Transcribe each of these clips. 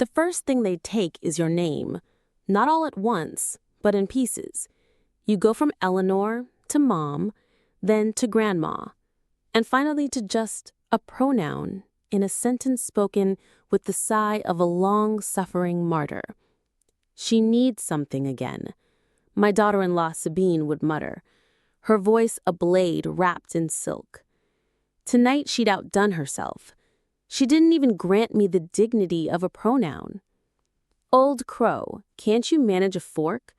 The first thing they take is your name, not all at once, but in pieces. You go from Eleanor to Mom, then to Grandma, and finally to just a pronoun in a sentence spoken with the sigh of a long-suffering martyr. She needs something again, my daughter-in-law Sabine would mutter, her voice a blade wrapped in silk. Tonight she'd outdone herself. She didn't even grant me the dignity of a pronoun. Old crow, can't you manage a fork?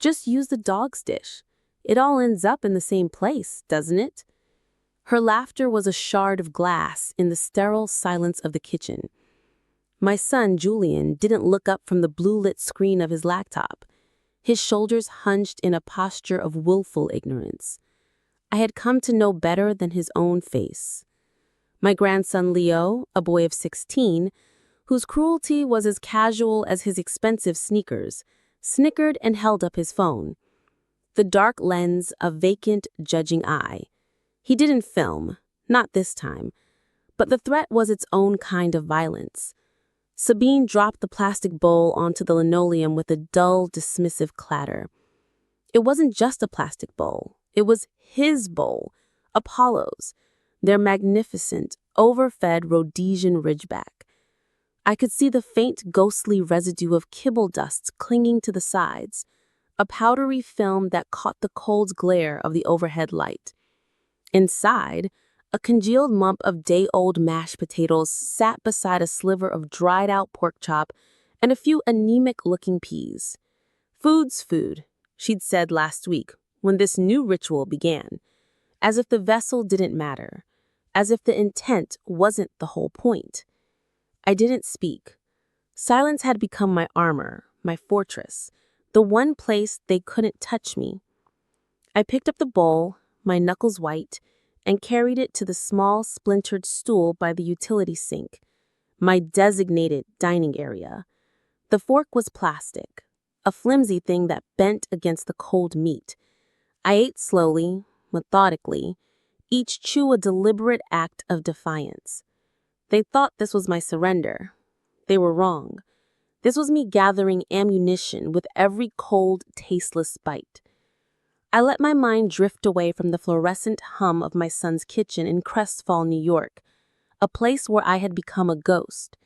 Just use the dog's dish. It all ends up in the same place, doesn't it? Her laughter was a shard of glass in the sterile silence of the kitchen. My son, Julian, didn't look up from the blue-lit screen of his laptop, his shoulders hunched in a posture of willful ignorance. I had come to know better than his own face. My grandson Leo, a boy of 16, whose cruelty was as casual as his expensive sneakers, snickered and held up his phone. The dark lens, a vacant, judging eye. He didn't film, not this time, but the threat was its own kind of violence. Sabine dropped the plastic bowl onto the linoleum with a dull, dismissive clatter. It wasn't just a plastic bowl. It was his bowl, Apollo's, their magnificent, overfed Rhodesian Ridgeback. I could see the faint, ghostly residue of kibble dust clinging to the sides, a powdery film that caught the cold glare of the overhead light. Inside, a congealed lump of day-old mashed potatoes sat beside a sliver of dried-out pork chop and a few anemic-looking peas. Food's food, she'd said last week when this new ritual began, as if the vessel didn't matter, as if the intent wasn't the whole point. I didn't speak. Silence had become my armor, my fortress, the one place they couldn't touch me. I picked up the bowl, my knuckles white, and carried it to the small, splintered stool by the utility sink, my designated dining area. The fork was plastic, a flimsy thing that bent against the cold meat. I ate slowly, methodically, each chew a deliberate act of defiance. They thought this was my surrender. They were wrong. This was me gathering ammunition with every cold, tasteless bite. I let my mind drift away from the fluorescent hum of my son's kitchen in Crestfall, New York, a place where I had become a ghost.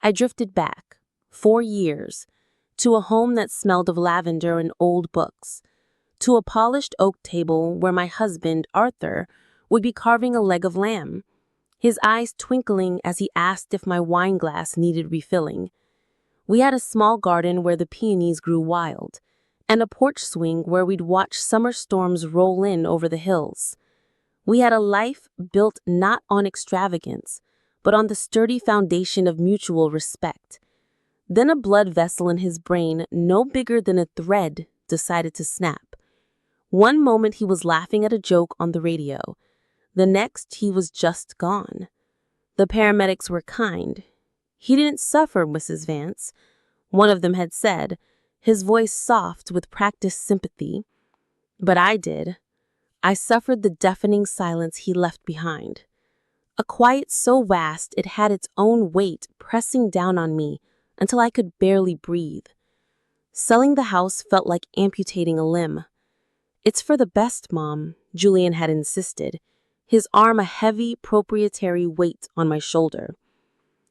I drifted back, 4 years, to a home that smelled of lavender and old books, to a polished oak table where my husband, Arthur, would be carving a leg of lamb, his eyes twinkling as he asked if my wine glass needed refilling. We had a small garden where the peonies grew wild, and a porch swing where we'd watch summer storms roll in over the hills. We had a life built not on extravagance, but on the sturdy foundation of mutual respect. Then a blood vessel in his brain, no bigger than a thread, decided to snap. One moment he was laughing at a joke on the radio. The next he was just gone. The paramedics were kind. "He didn't suffer, Mrs. Vance," one of them had said, his voice soft with practiced sympathy. But I did. I suffered the deafening silence he left behind. A quiet so vast it had its own weight pressing down on me until I could barely breathe. Selling the house felt like amputating a limb. "It's for the best, Mom," Julian had insisted, his arm a heavy proprietary weight on my shoulder.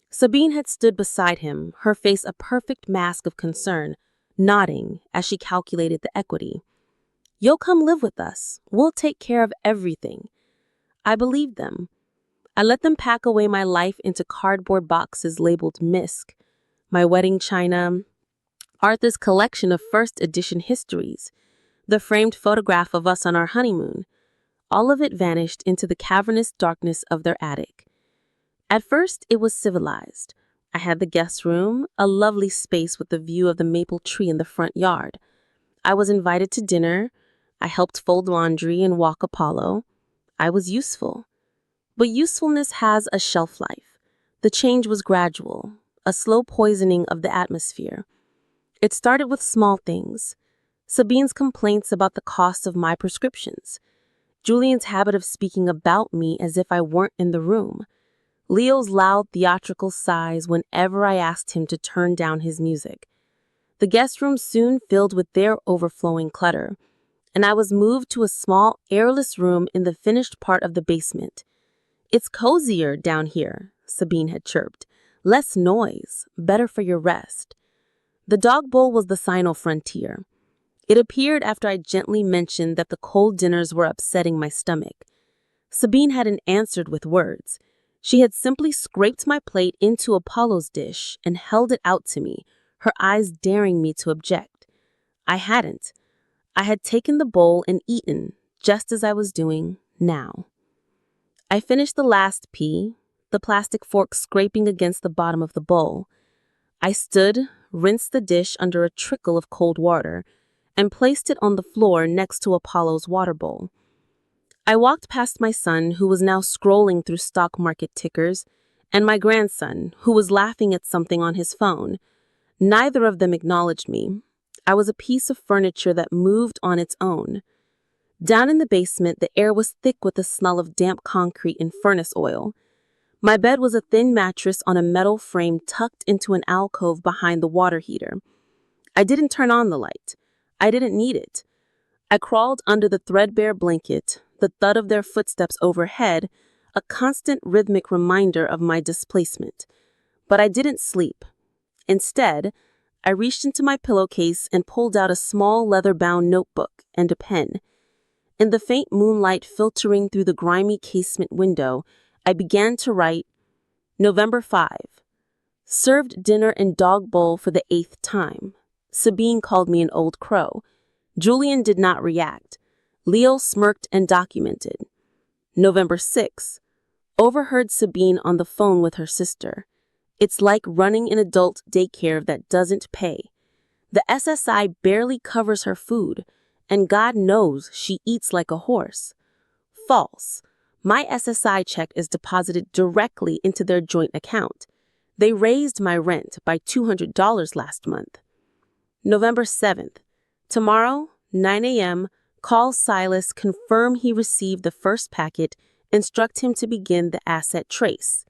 Sabine had stood beside him, her face a perfect mask of concern, nodding as she calculated the equity. "You'll come live with us. We'll take care of everything." I believed them. I let them pack away my life into cardboard boxes labeled Misk, my wedding china, Arthur's collection of first edition histories, the framed photograph of us on our honeymoon. All of it vanished into the cavernous darkness of their attic. At first, it was civilized. I had the guest room, a lovely space with a view of the maple tree in the front yard. I was invited to dinner. I helped fold laundry and walk Apollo. I was useful. But usefulness has a shelf life. The change was gradual, a slow poisoning of the atmosphere. It started with small things. Sabine's complaints about the cost of my prescriptions. Julian's habit of speaking about me as if I weren't in the room. Leo's loud theatrical sighs whenever I asked him to turn down his music. The guest room soon filled with their overflowing clutter, and I was moved to a small, airless room in the finished part of the basement. "It's cozier down here," Sabine had chirped. "Less noise, better for your rest." The dog bowl was the final frontier. It appeared after I gently mentioned that the cold dinners were upsetting my stomach. Sabine hadn't answered with words. She had simply scraped my plate into Apollo's dish and held it out to me, her eyes daring me to object. I hadn't. I had taken the bowl and eaten, just as I was doing now. I finished the last pea, the plastic fork scraping against the bottom of the bowl. I stood, rinsed the dish under a trickle of cold water, and placed it on the floor next to Apollo's water bowl. I walked past my son, who was now scrolling through stock market tickers, and my grandson, who was laughing at something on his phone. Neither of them acknowledged me. I was a piece of furniture that moved on its own. Down in the basement, the air was thick with the smell of damp concrete and furnace oil. My bed was a thin mattress on a metal frame tucked into an alcove behind the water heater. I didn't turn on the light. I didn't need it. I crawled under the threadbare blanket, the thud of their footsteps overhead, a constant rhythmic reminder of my displacement. But I didn't sleep. Instead, I reached into my pillowcase and pulled out a small leather-bound notebook and a pen. In the faint moonlight filtering through the grimy casement window, I began to write, November 5. Served dinner in dog bowl for the 8th time. Sabine called me an old crow. Julian did not react. Leo smirked and documented. November 6. Overheard Sabine on the phone with her sister. It's like running an adult daycare that doesn't pay. The SSI barely covers her food, and God knows she eats like a horse. False. My SSI check is deposited directly into their joint account. They raised my rent by $200 last month. November 7th. Tomorrow, 9 a.m., call Silas, confirm he received the first packet, instruct him to begin the asset trace.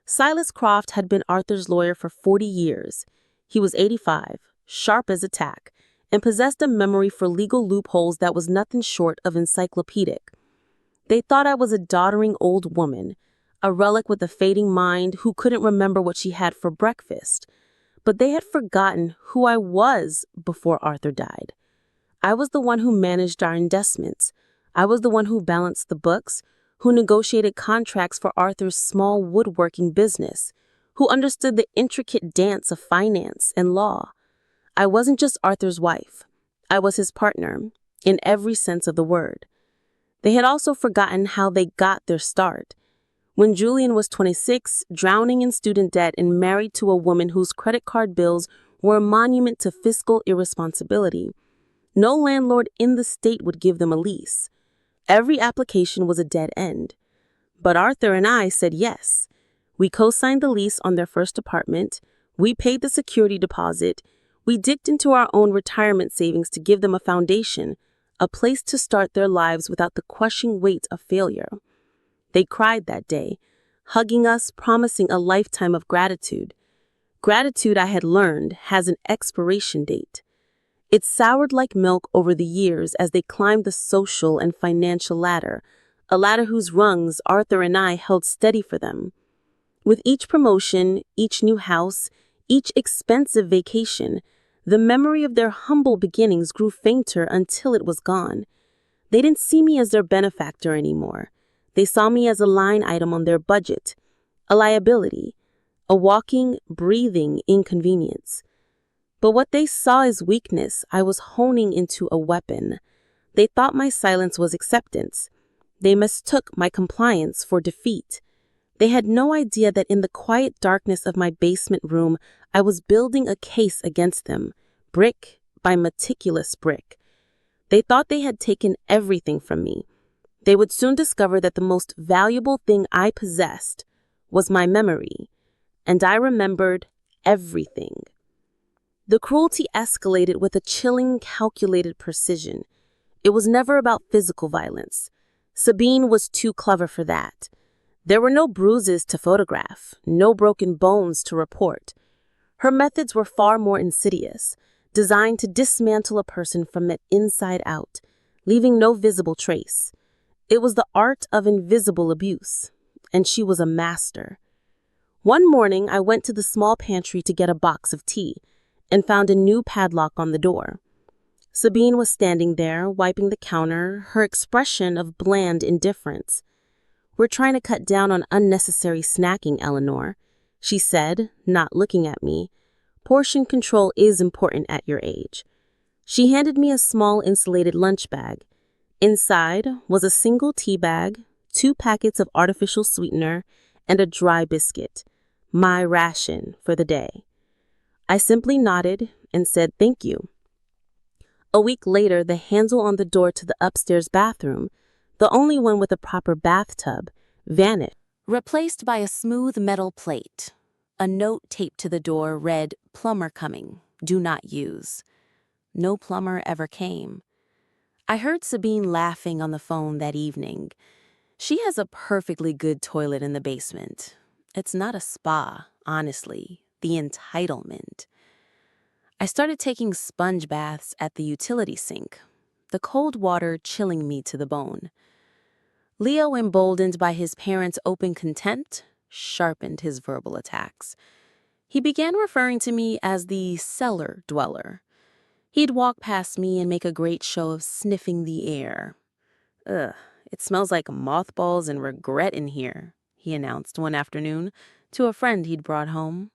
Silas Croft had been Arthur's lawyer for 40 years. He was 85, sharp as a tack, and possessed a memory for legal loopholes that was nothing short of encyclopedic. They thought I was a doddering old woman, a relic with a fading mind who couldn't remember what she had for breakfast. But they had forgotten who I was before Arthur died. I was the one who managed our investments. I was the one who balanced the books, who negotiated contracts for Arthur's small woodworking business, who understood the intricate dance of finance and law. I wasn't just Arthur's wife. I was his partner, in every sense of the word. They had also forgotten how they got their start. When Julian was 26, drowning in student debt and married to a woman whose credit card bills were a monument to fiscal irresponsibility, no landlord in the state would give them a lease. Every application was a dead end. But Arthur and I said yes. We co-signed the lease on their first apartment. We paid the security deposit. We dipped into our own retirement savings to give them a foundation, a place to start their lives without the crushing weight of failure. They cried that day, hugging us, promising a lifetime of gratitude. Gratitude, I had learned, has an expiration date. It soured like milk over the years as they climbed the social and financial ladder, a ladder whose rungs Arthur and I held steady for them. With each promotion, each new house, each expensive vacation, the memory of their humble beginnings grew fainter until it was gone. They didn't see me as their benefactor anymore. They saw me as a line item on their budget, a liability, a walking, breathing inconvenience. But what they saw as weakness, I was honing into a weapon. They thought my silence was acceptance. They mistook my compliance for defeat. They had no idea that in the quiet darkness of my basement room, I was building a case against them, brick by meticulous brick. They thought they had taken everything from me. They would soon discover that the most valuable thing I possessed was my memory, and I remembered everything. The cruelty escalated with a chilling, calculated precision. It was never about physical violence. Sabine was too clever for that. There were no bruises to photograph, no broken bones to report. Her methods were far more insidious, designed to dismantle a person from the inside out, leaving no visible trace. It was the art of invisible abuse, and she was a master. One morning, I went to the small pantry to get a box of tea and found a new padlock on the door. Sabine was standing there, wiping the counter, her expression of bland indifference. "We're trying to cut down on unnecessary snacking, Eleanor," she said, not looking at me. "Portion control is important at your age." She handed me a small insulated lunch bag. Inside was a single tea bag, 2 packets of artificial sweetener, and a dry biscuit, my ration for the day. I simply nodded and said thank you. A week later, the handle on the door to the upstairs bathroom, the only one with a proper bathtub, vanished, replaced by a smooth metal plate. A note taped to the door read, "Plumber coming. Do not use." No plumber ever came. I heard Sabine laughing on the phone that evening. She has a perfectly good toilet in the basement. It's not a spa, honestly. The entitlement. I started taking sponge baths at the utility sink, the cold water chilling me to the bone. Leo, emboldened by his parents' open contempt, sharpened his verbal attacks. He began referring to me as the cellar dweller. He'd walk past me and make a great show of sniffing the air. "Ugh, it smells like mothballs and regret in here," he announced one afternoon to a friend he'd brought home.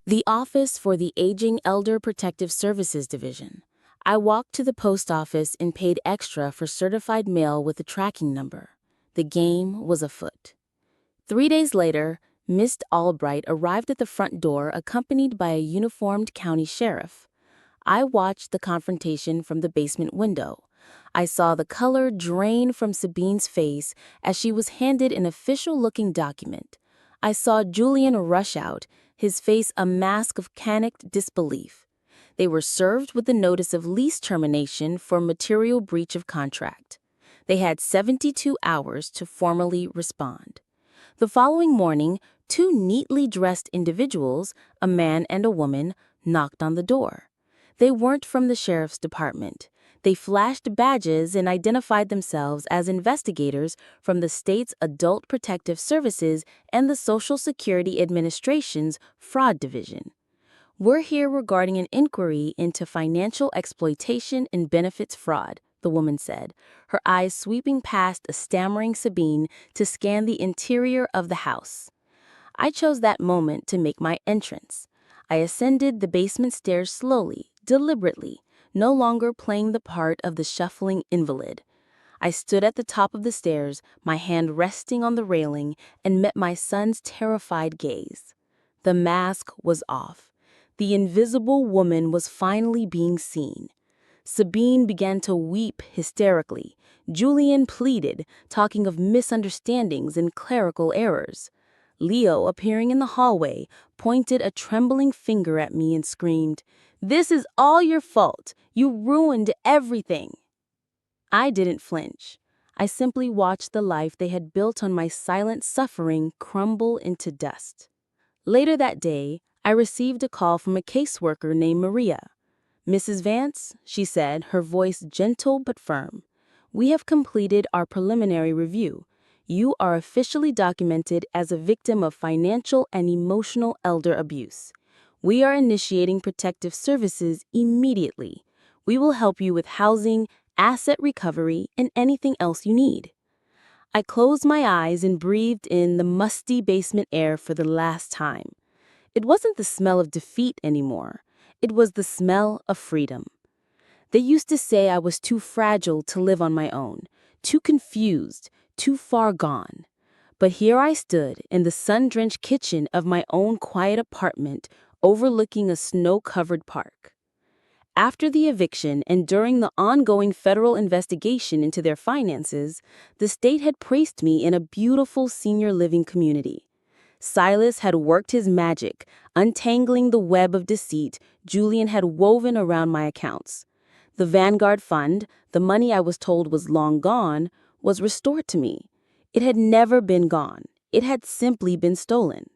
The office for the Aging Elder Protective Services Division. I walked to the post office and paid extra for certified mail with a tracking number. The game was afoot. 3 days later, Miss Albright arrived at the front door accompanied by a uniformed county sheriff. I watched the confrontation from the basement window. I saw the color drain from Sabine's face as she was handed an official-looking document. I saw Julian rush out, his face a mask of panicked disbelief. They were served with the notice of lease termination for material breach of contract. They had 72 hours to formally respond. The following morning, two neatly dressed individuals, a man and a woman, knocked on the door. They weren't from the sheriff's department. They flashed badges and identified themselves as investigators from the state's Adult Protective Services and the Social Security Administration's Fraud Division. "We're here regarding an inquiry into financial exploitation and benefits fraud," the woman said, her eyes sweeping past a stammering Sabine to scan the interior of the house. I chose that moment to make my entrance. I ascended the basement stairs slowly, deliberately, no longer playing the part of the shuffling invalid. I stood at the top of the stairs, my hand resting on the railing, and met my son's terrified gaze. The mask was off. The invisible woman was finally being seen. Sabine began to weep hysterically. Julian pleaded, talking of misunderstandings and clerical errors. Leo, appearing in the hallway, pointed a trembling finger at me and screamed, "This is all your fault. You ruined everything." I didn't flinch. I simply watched the life they had built on my silent suffering crumble into dust. Later that day, I received a call from a caseworker named Maria. "Mrs. Vance," she said, her voice gentle but firm, "we have completed our preliminary review. You are officially documented as a victim of financial and emotional elder abuse. We are initiating protective services immediately. We will help you with housing, asset recovery, and anything else you need." I closed my eyes and breathed in the musty basement air for the last time. It wasn't the smell of defeat anymore. It was the smell of freedom. They used to say I was too fragile to live on my own, too confused, too far gone. But here I stood in the sun-drenched kitchen of my own quiet apartment overlooking a snow-covered park. After the eviction and during the ongoing federal investigation into their finances, the state had placed me in a beautiful senior living community. Silas had worked his magic, untangling the web of deceit Julian had woven around my accounts. The Vanguard Fund, the money I was told was long gone, was restored to me. It had never been gone. It had simply been stolen.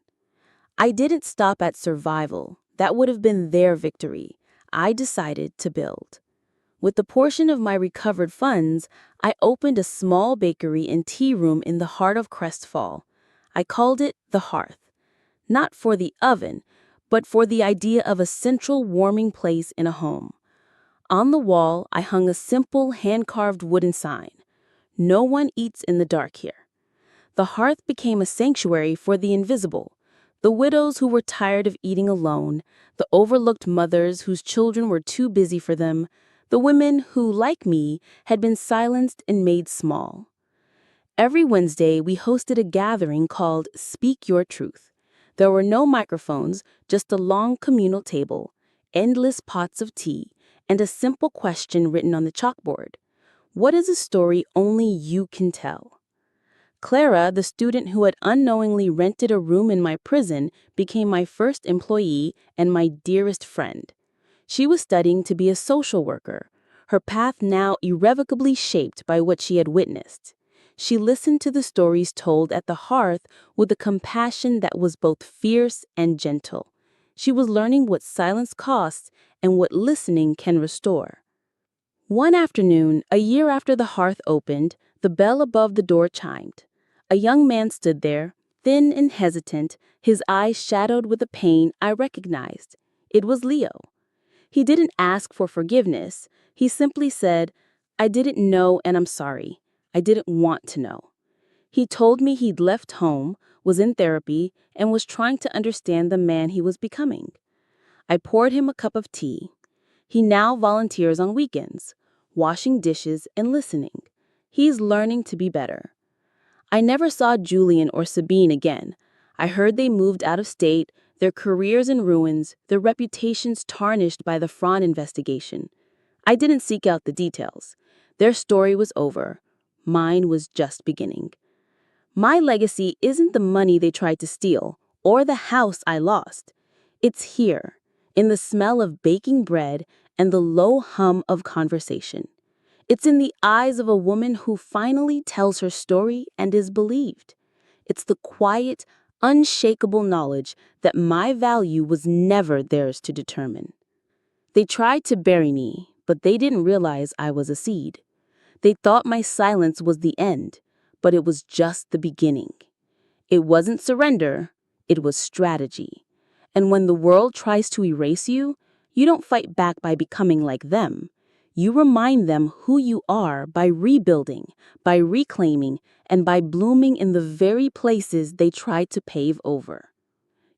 I didn't stop at survival. That would have been their victory. I decided to build. With the portion of my recovered funds, I opened a small bakery and tea room in the heart of Crest Fall. I called it the Hearth. Not for the oven, but for the idea of a central warming place in a home. On the wall, I hung a simple hand-carved wooden sign. "No one eats in the dark here." The hearth became a sanctuary for the invisible, the widows who were tired of eating alone, the overlooked mothers whose children were too busy for them, the women who, like me, had been silenced and made small. Every Wednesday, we hosted a gathering called Speak Your Truth. There were no microphones, just a long communal table, endless pots of tea, and a simple question written on the chalkboard. What is a story only you can tell? Clara, the student who had unknowingly rented a room in my prison, became my first employee and my dearest friend. She was studying to be a social worker, her path now irrevocably shaped by what she had witnessed. She listened to the stories told at the hearth with a compassion that was both fierce and gentle. She was learning what silence costs and what listening can restore. One afternoon, a year after the hearth opened, the bell above the door chimed. A young man stood there, thin and hesitant, his eyes shadowed with a pain I recognized. It was Leo. He didn't ask for forgiveness. He simply said, "I didn't know and I'm sorry. I didn't want to know." He told me he'd left home, was in therapy, and was trying to understand the man he was becoming. I poured him a cup of tea. He now volunteers on weekends, washing dishes and listening. He's learning to be better. I never saw Julian or Sabine again. I heard they moved out of state, their careers in ruins, their reputations tarnished by the Fraud investigation. I didn't seek out the details. Their story was over. Mine was just beginning. My legacy isn't the money they tried to steal or the house I lost. It's here, in the smell of baking bread and the low hum of conversation. It's in the eyes of a woman who finally tells her story and is believed. It's the quiet, unshakable knowledge that my value was never theirs to determine. They tried to bury me, but they didn't realize I was a seed. They thought my silence was the end, but it was just the beginning. It wasn't surrender, it was strategy. And when the world tries to erase you, you don't fight back by becoming like them. You remind them who you are by rebuilding, by reclaiming, and by blooming in the very places they tried to pave over.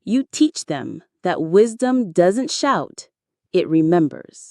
You teach them that wisdom doesn't shout, it remembers.